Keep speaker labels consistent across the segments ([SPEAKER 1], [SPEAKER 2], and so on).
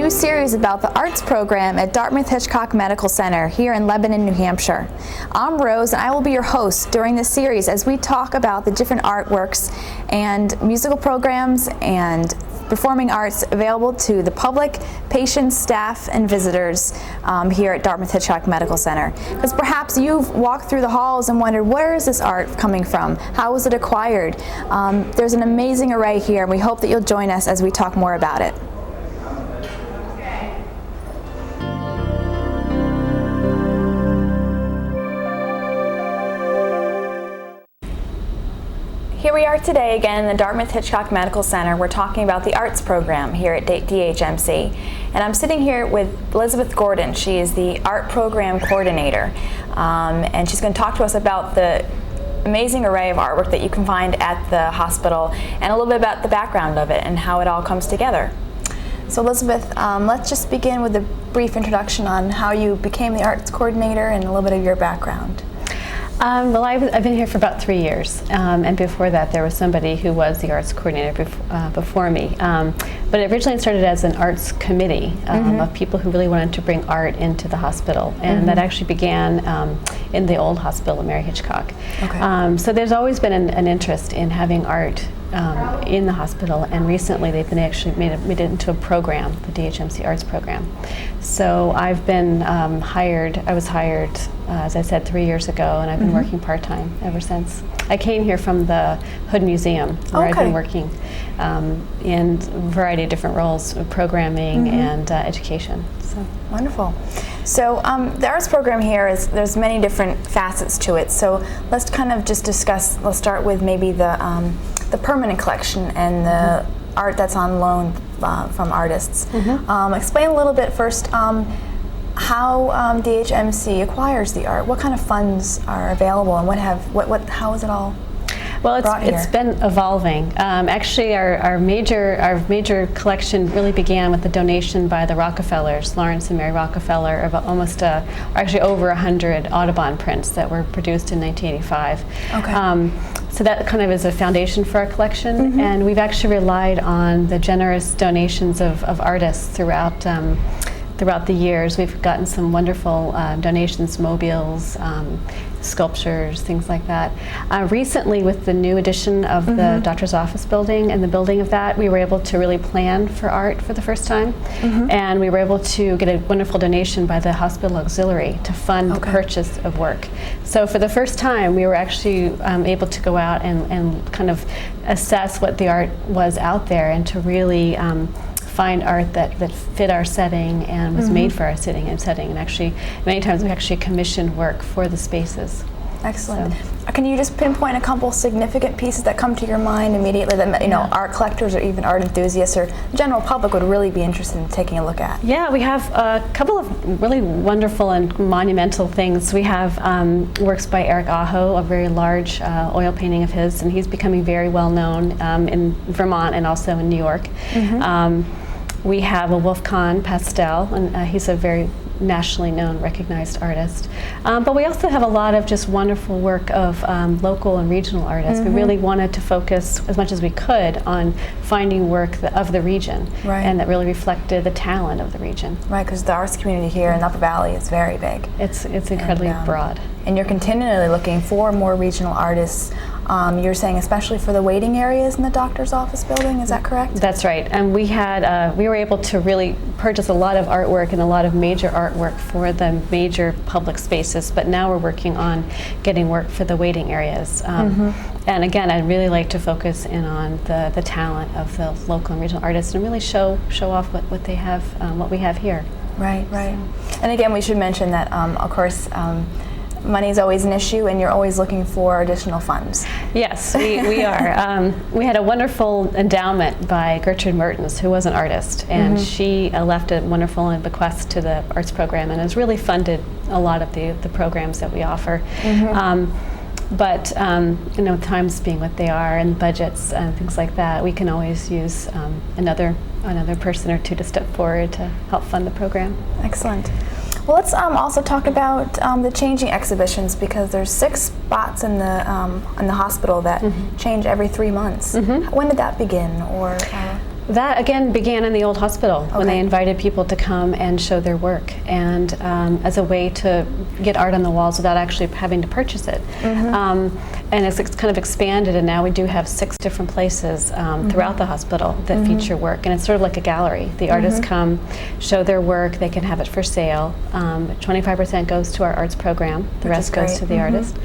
[SPEAKER 1] new series about the arts program at Dartmouth-Hitchcock Medical Center here in Lebanon, New Hampshire. I'm Rose, and I will be your host during this series as we talk about the different artworks and musical programs and performing arts available to the public, patients, staff, and visitors here at Dartmouth-Hitchcock Medical Center. Because perhaps you've walked through the halls and wondered, where is this art coming from? How was it acquired? There's an amazing array here, and we hope that you'll join us as we talk more about it. Here we are today again in the Dartmouth-Hitchcock Medical Center. We're talking about the arts program here at DHMC. And I'm sitting here with Elizabeth Gordon. She is the art program coordinator. And she's going to talk to us about the amazing array of artwork that you can find at the hospital and a little bit about the background of it and how it all comes together. So Elizabeth, let's just begin with a brief introduction on how you became the arts coordinator and a little bit of your background.
[SPEAKER 2] Well, I've been here for about 3 years, and before that there was somebody who was the arts coordinator before me. But it originally started as an arts committee of people who really wanted to bring art into the hospital, and that actually began in the old hospital at Mary Hitchcock. Okay. So there's always been an interest in having art in the hospital, and recently they've been actually made it into a program, the DHMC Arts program. So I've been hired, I was hired, as I said, 3 years ago, and I've been working part-time ever since. I came here from the Hood Museum, where I've been working in a variety of different roles, programming and education. So.
[SPEAKER 1] Wonderful. So the arts program here there's many different facets to it. So let's kind of just discuss, let's start with maybe the permanent collection and the art that's on loan from artists. Explain a little bit first how DHMC acquires the art. What kind of funds are available, and how is it all?
[SPEAKER 2] Well, it's been evolving. Actually, our major collection really began with the donation by the Rockefellers, Lawrence and Mary Rockefeller, of actually over 100 Audubon prints that were produced in 1985. Okay. So that kind of is a foundation for our collection, and we've actually relied on the generous donations of artists throughout the years. We've gotten some wonderful donations, mobiles, sculptures, things like that. Recently, with the new addition of the doctor's office building and the building of that, we were able to really plan for art for the first time, and we were able to get a wonderful donation by the hospital auxiliary to fund the purchase of work. So for the first time, we were actually able to go out and kind of assess what the art was out there, and to really find art that fit our setting and was made for our setting, and actually many times we actually commissioned work for the spaces.
[SPEAKER 1] Excellent. So. Can you just pinpoint a couple significant pieces that come to your mind immediately that art collectors or even art enthusiasts or the general public would really be interested in taking a look at? Yeah,
[SPEAKER 2] we have a couple of really wonderful and monumental things. We have works by Eric Aho, a very large oil painting of his, and he's becoming very well known in Vermont and also in New York. We have a Wolf Kahn pastel, and he's a very nationally known, recognized artist. But we also have a lot of just wonderful work of local and regional artists. We really wanted to focus as much as we could on finding work of the region, and that really reflected the talent of the region.
[SPEAKER 1] Right, because the arts community here in the Upper Valley is very big.
[SPEAKER 2] It's incredibly broad.
[SPEAKER 1] And you're continually looking for more regional artists. You're saying especially for the waiting areas in the doctor's office building, is that correct?
[SPEAKER 2] That's right, and we were able to really purchase a lot of artwork and a lot of major artwork for the major public spaces, but now we're working on getting work for the waiting areas. And again, I'd really like to focus in on the talent of the local and regional artists and really show off what they have, what we have here.
[SPEAKER 1] Right. And again, we should mention that, of course, money is always an issue, and you're always looking for additional funds.
[SPEAKER 2] Yes, we are. We had a wonderful endowment by Gertrude Mertens, who was an artist, and she left a wonderful bequest to the arts program, and has really funded a lot of the programs that we offer. But times being what they are, and budgets and things like that, we can always use another person or two to step forward to help fund the program.
[SPEAKER 1] Excellent. Well, let's also talk about the changing exhibitions, because there's 6 spots in the hospital that change every 3 months. When did that begin? Or
[SPEAKER 2] That again began in the old hospital when they invited people to come and show their work, and as a way to get art on the walls without actually having to purchase it. And it's kind of expanded, and now we do have 6 different places throughout the hospital that feature work, and it's sort of like a gallery. The artists come, show their work, they can have it for sale. 25% goes to our arts program, the rest goes to the artist.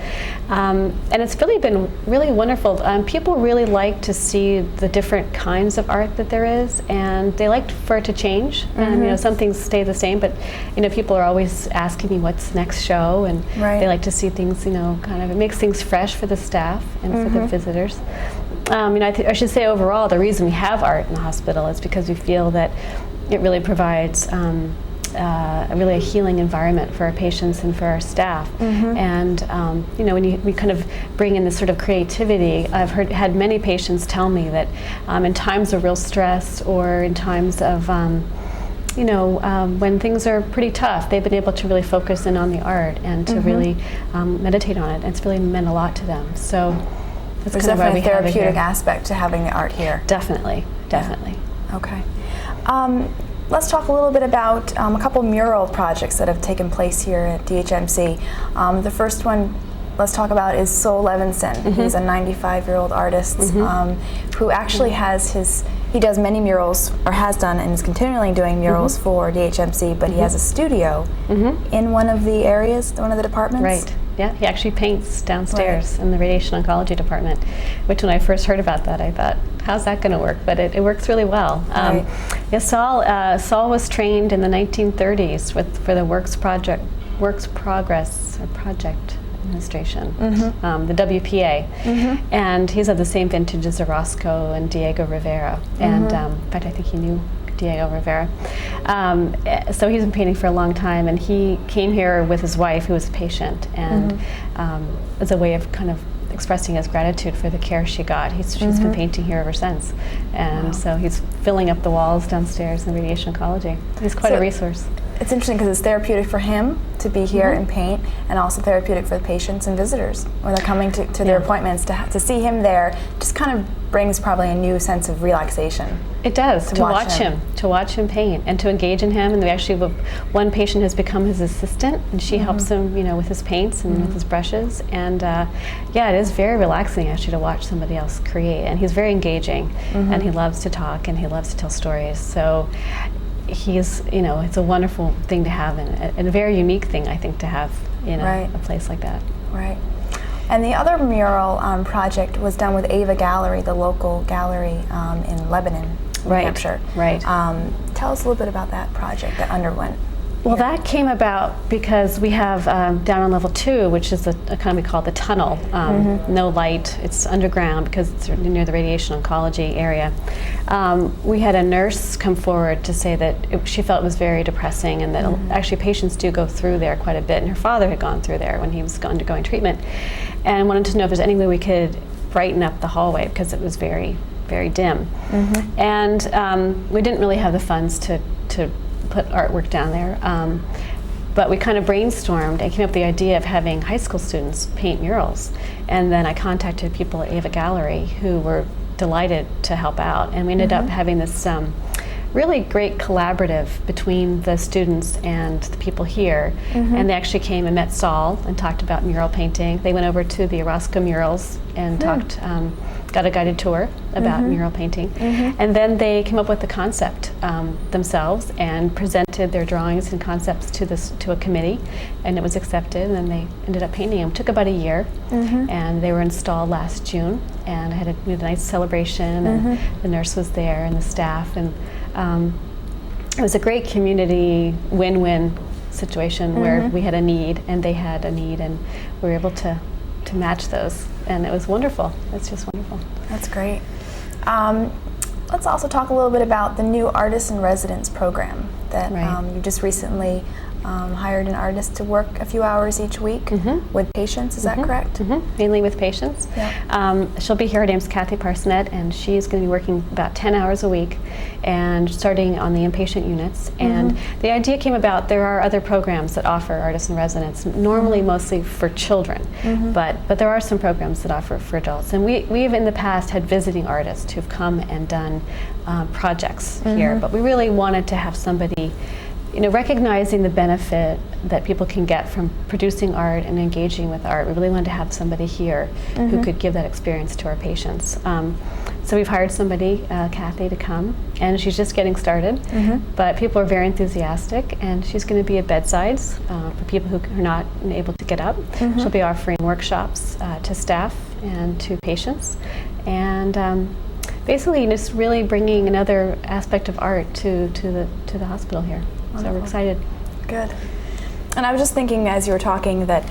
[SPEAKER 2] And it's really been really wonderful. People really like to see the different kinds of art that there is, and they like for it to change. And you know, some things stay the same, but you know, people are always asking me what's next show, and they like to see things, you know, kind of, it makes things fresh for the staff and for the visitors. You know, I should say overall, the reason we have art in the hospital is because we feel that it really provides really a healing environment for our patients and for our staff. And you know, when we kind of bring in this sort of creativity, I've had many patients tell me that in times of real stress or in times of you know, when things are pretty tough, they've been able to really focus in on the art and to really meditate on it. And it's really meant a lot to them. So that's
[SPEAKER 1] There's
[SPEAKER 2] kind of why we
[SPEAKER 1] definitely a
[SPEAKER 2] have it
[SPEAKER 1] therapeutic
[SPEAKER 2] here.
[SPEAKER 1] aspect to having the art here.
[SPEAKER 2] Definitely, definitely.
[SPEAKER 1] Okay. Let's talk a little bit about a couple mural projects that have taken place here at DHMC. The first one let's talk about is Sol Levinson. He's a 95-year-old artist who actually has he does many murals, or has done and is continually doing murals for DHMC, but he has a studio in one of the areas, one of the departments.
[SPEAKER 2] Right. Yeah, he actually paints downstairs in the radiation oncology department, which when I first heard about that, I thought, how's that going to work? But it works really well. Yeah, Sol was trained in the 1930s for the Works Progress Administration, the WPA, and he's of the same vintage as Orozco and Diego Rivera, and in fact I think he knew Diego Rivera. So he's been painting for a long time, and he came here with his wife, who was a patient, and as a way of kind of expressing his gratitude for the care she got. She's been painting here ever since, and so he's filling up the walls downstairs in radiation oncology. He's quite a resource.
[SPEAKER 1] It's interesting because it's therapeutic for him to be here and paint, and also therapeutic for the patients and visitors when they're coming to their appointments. To see him there just kind of brings probably a new sense of relaxation.
[SPEAKER 2] It does, to watch him paint and to engage in him. And we actually have one patient has become his assistant, and she helps him, you know, with his paints and with his brushes. And yeah, it is very relaxing actually to watch somebody else create. And he's very engaging, and he loves to talk, and he loves to tell stories. So he's, you know, it's a wonderful thing to have, and a very unique thing, I think, to have in a place like that. Right.
[SPEAKER 1] And the other mural project was done with Ava Gallery, the local gallery in Lebanon, New Hampshire.
[SPEAKER 2] Right.
[SPEAKER 1] Tell us a little bit about that project that underwent.
[SPEAKER 2] Well, that came about because we have down on level 2, which is a kind of, we call it the tunnel, no light, it's underground because it's near the radiation oncology area. We had a nurse come forward to say that she felt it was very depressing, and that actually patients do go through there quite a bit, and her father had gone through there when he was undergoing treatment, and wanted to know if there's any way we could brighten up the hallway because it was very, very dim. And we didn't really have the funds to put artwork down there, but we kind of brainstormed and came up with the idea of having high school students paint murals. And then I contacted people at Ava Gallery who were delighted to help out, and we ended up having this really great collaborative between the students and the people here. And they actually came and met Sol and talked about mural painting. They went over to the Orozco murals and talked, got a guided tour about mural painting. And then they came up with the concept themselves and presented their drawings and concepts to a committee, and it was accepted, and then they ended up painting them. It took about a year, and they were installed last June, and we had a nice celebration, and the nurse was there and the staff, and it was a great community win-win situation where we had a need and they had a need, and we were able to match those, and it was wonderful. It's just wonderful.
[SPEAKER 1] That's great. Let's also talk a little bit about the new Artists in Residence program that you just recently hired an artist to work a few hours each week with patients. Is that correct?
[SPEAKER 2] Mainly with patients.
[SPEAKER 1] Yeah.
[SPEAKER 2] She'll be here. Her name's Kathy Parsonet, and she's going to be working about 10 hours a week and starting on the inpatient units. And the idea came about, there are other programs that offer artists in residence, normally mostly for children, but there are some programs that offer for adults. And we've in the past had visiting artists who've come and done projects here, but we really wanted to have somebody, you know, recognizing the benefit that people can get from producing art and engaging with art. We really wanted to have somebody here who could give that experience to our patients. So we've hired somebody, Kathy, to come, and she's just getting started, but people are very enthusiastic, and she's going to be at bedsides for people who are not able to get up. She'll be offering workshops to staff and to patients, and basically just really bringing another aspect of art to the hospital here. So we're excited.
[SPEAKER 1] Good. And I was just thinking as you were talking that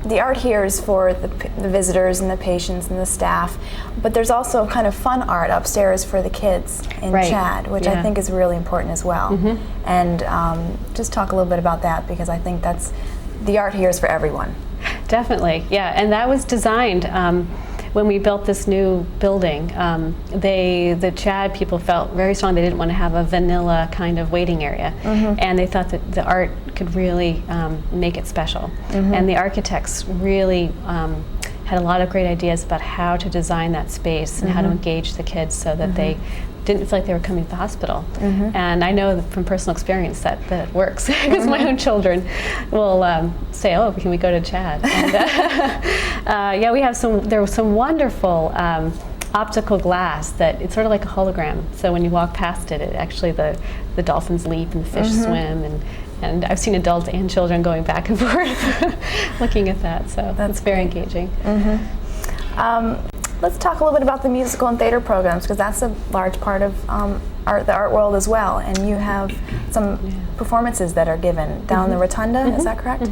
[SPEAKER 1] the art here is for the visitors and the patients and the staff, but there's also kind of fun art upstairs for the kids in Chad, which I think is really important as well. And just talk a little bit about that, because I think that's, the art here is for everyone.
[SPEAKER 2] Definitely, yeah, and that was designed when we built this new building. The Chad people felt very strong they didn't want to have a vanilla kind of waiting area, and they thought that the art could really make it special. And the architects really had a lot of great ideas about how to design that space and how to engage the kids so that they didn't feel like they were coming to the hospital. And I know from personal experience that it works, because my own children will say, oh, can we go to Chad? And, yeah, we have there was some wonderful optical glass that it's sort of like a hologram. So when you walk past it, actually the dolphins leap and the fish swim, and I've seen adults and children going back and forth looking at that. So that's very engaging.
[SPEAKER 1] Let's talk a little bit about the musical and theater programs, because that's a large part of the art world as well. And you have some performances that are given down in the Rotunda, is that correct?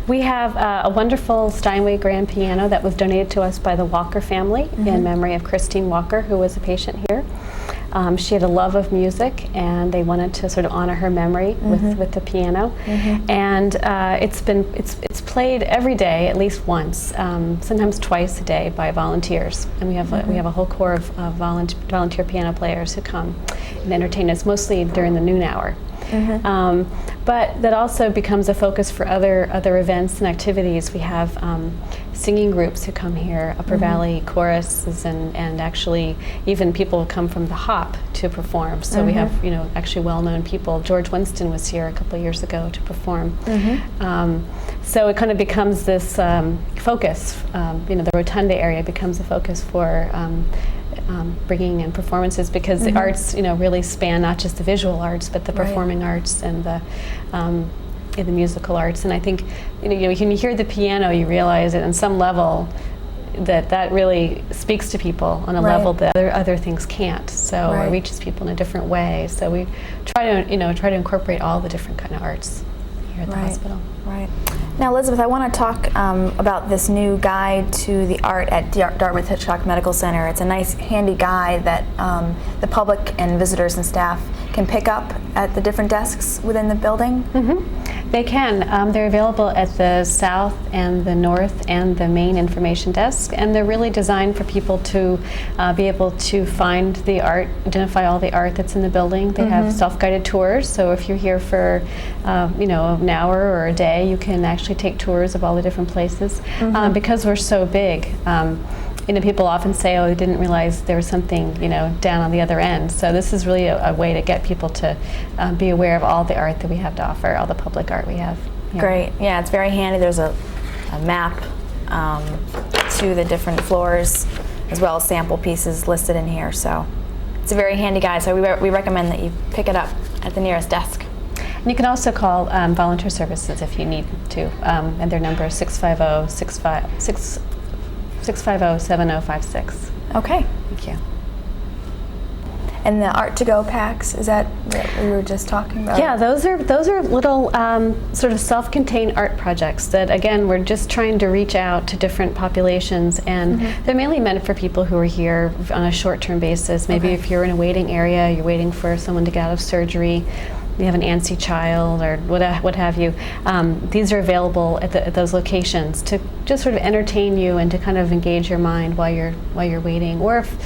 [SPEAKER 2] We have a wonderful Steinway grand piano that was donated to us by the Walker family in memory of Christine Walker, who was a patient here. She had a love of music, and they wanted to sort of honor her memory with the piano. And it's played every day, at least once, sometimes twice a day by volunteers. And we have a whole corps of volunteer piano players who come and entertain us, mostly during the noon hour. But that also becomes a focus for other events and activities. We have singing groups who come here, Upper Valley choruses, and actually even people come from the Hop to perform. So we have, you know, actually well-known people. George Winston was here a couple of years ago to perform. So it kind of becomes this focus. You know, the Rotunda area becomes a focus for bringing in performances, because the arts, you know, really span not just the visual arts, but the performing arts and the musical arts. And I think, you know, when you hear the piano, you realize that on some level that really speaks to people on a level that other things can't. So it reaches people in a different way. So we try to incorporate all the different kind of arts here at the hospital.
[SPEAKER 1] Now, Elizabeth, I want to talk about this new guide to the art at Dartmouth Hitchcock Medical Center. It's a nice, handy guide that the public and visitors and staff can pick up at the different desks within the building.
[SPEAKER 2] They can. They're available at the south and the north and the main information desk, and they're really designed for people to be able to find the art, identify all the art that's in the building. They have self-guided tours, so if you're here for you know, an hour or a day, you can actually take tours of all the different places. Because we're so big, you know, people often say, oh, they didn't realize there was something, you know, down on the other end. So this is really a way to get people to be aware of all the art that we have to offer, all the public art we have.
[SPEAKER 1] Great. Yeah, it's very handy. There's a map to the different floors, as well as sample pieces listed in here. So it's a very handy guide. So we recommend that you pick it up at the nearest desk.
[SPEAKER 2] And you can also call volunteer services if you need to, and their number is 650-7056.
[SPEAKER 1] Okay.
[SPEAKER 2] Thank you.
[SPEAKER 1] And the art to go packs, is that what we were just talking about?
[SPEAKER 2] Yeah, those are little sort of self-contained art projects that, again, we're just trying to reach out to different populations, and they're mainly meant for people who are here on a short-term basis. Maybe if you're in a waiting area, you're waiting for someone to get out of surgery, you have an antsy child or what have you, these are available at those locations to just sort of entertain you and to kind of engage your mind while you're waiting, or if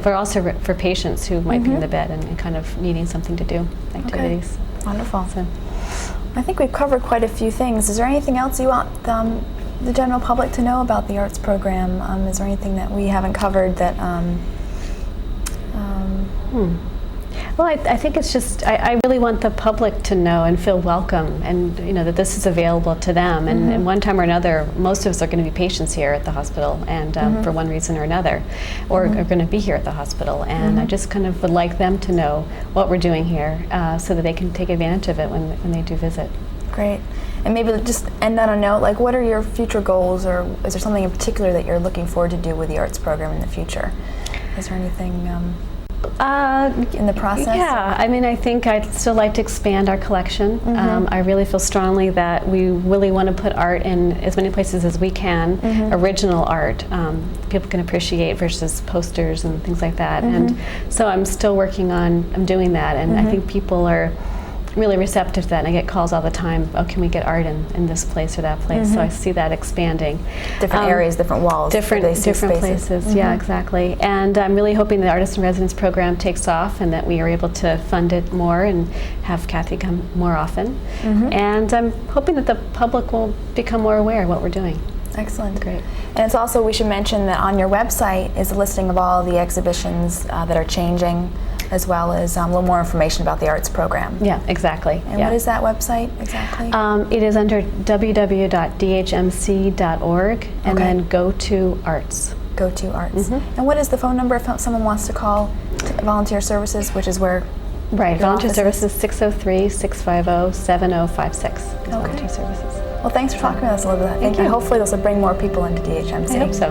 [SPEAKER 2] for also for patients who might be in the bed and kind of needing something to do, activities.
[SPEAKER 1] Okay. Wonderful. So, I think we've covered quite a few things. Is there anything else you want the general public to know about the arts program? Is there anything that we haven't covered that?
[SPEAKER 2] Well, I think it's just, I really want the public to know and feel welcome, and that this is available to them. And one time or another, most of us are going to be patients here at the hospital, and for one reason or another, or are going to be here at the hospital. And I just kind of would like them to know what we're doing here, so that they can take advantage of it when they do visit.
[SPEAKER 1] Great. And maybe just end on a note, like, what are your future goals, or is there something in particular that you're looking forward to do with the arts program in the future? Is there anything in the process?
[SPEAKER 2] Yeah, I mean, I think I'd still like to expand our collection. I really feel strongly that we really want to put art in as many places as we can, original art, people can appreciate, versus posters and things like that. And so I'm still working on doing that, and I think people are really receptive to that, and I get calls all the time, oh, can we get art in this place or that place? So I see that expanding.
[SPEAKER 1] Different areas, different walls.
[SPEAKER 2] Different places, yeah, exactly. And I'm really hoping the Artist in Residence program takes off, and that we are able to fund it more and have Kathy come more often. And I'm hoping that the public will become more aware of what we're doing.
[SPEAKER 1] Excellent.
[SPEAKER 2] Great.
[SPEAKER 1] And it's also, we should mention that on your website is a listing of all the exhibitions that are changing, as well as a little more information about the arts program.
[SPEAKER 2] Yeah, exactly.
[SPEAKER 1] And what is that website exactly?
[SPEAKER 2] It is under www.dhmc.org, and then Go to Arts.
[SPEAKER 1] Go to Arts. And what is the phone number if someone wants to call volunteer services, which is where?
[SPEAKER 2] Right, volunteer services 603-650-7056. Volunteer services.
[SPEAKER 1] Well, thanks for talking with us, Elizabeth.
[SPEAKER 2] Thank you.
[SPEAKER 1] Hopefully this will bring more people into DHMC.
[SPEAKER 2] I hope so.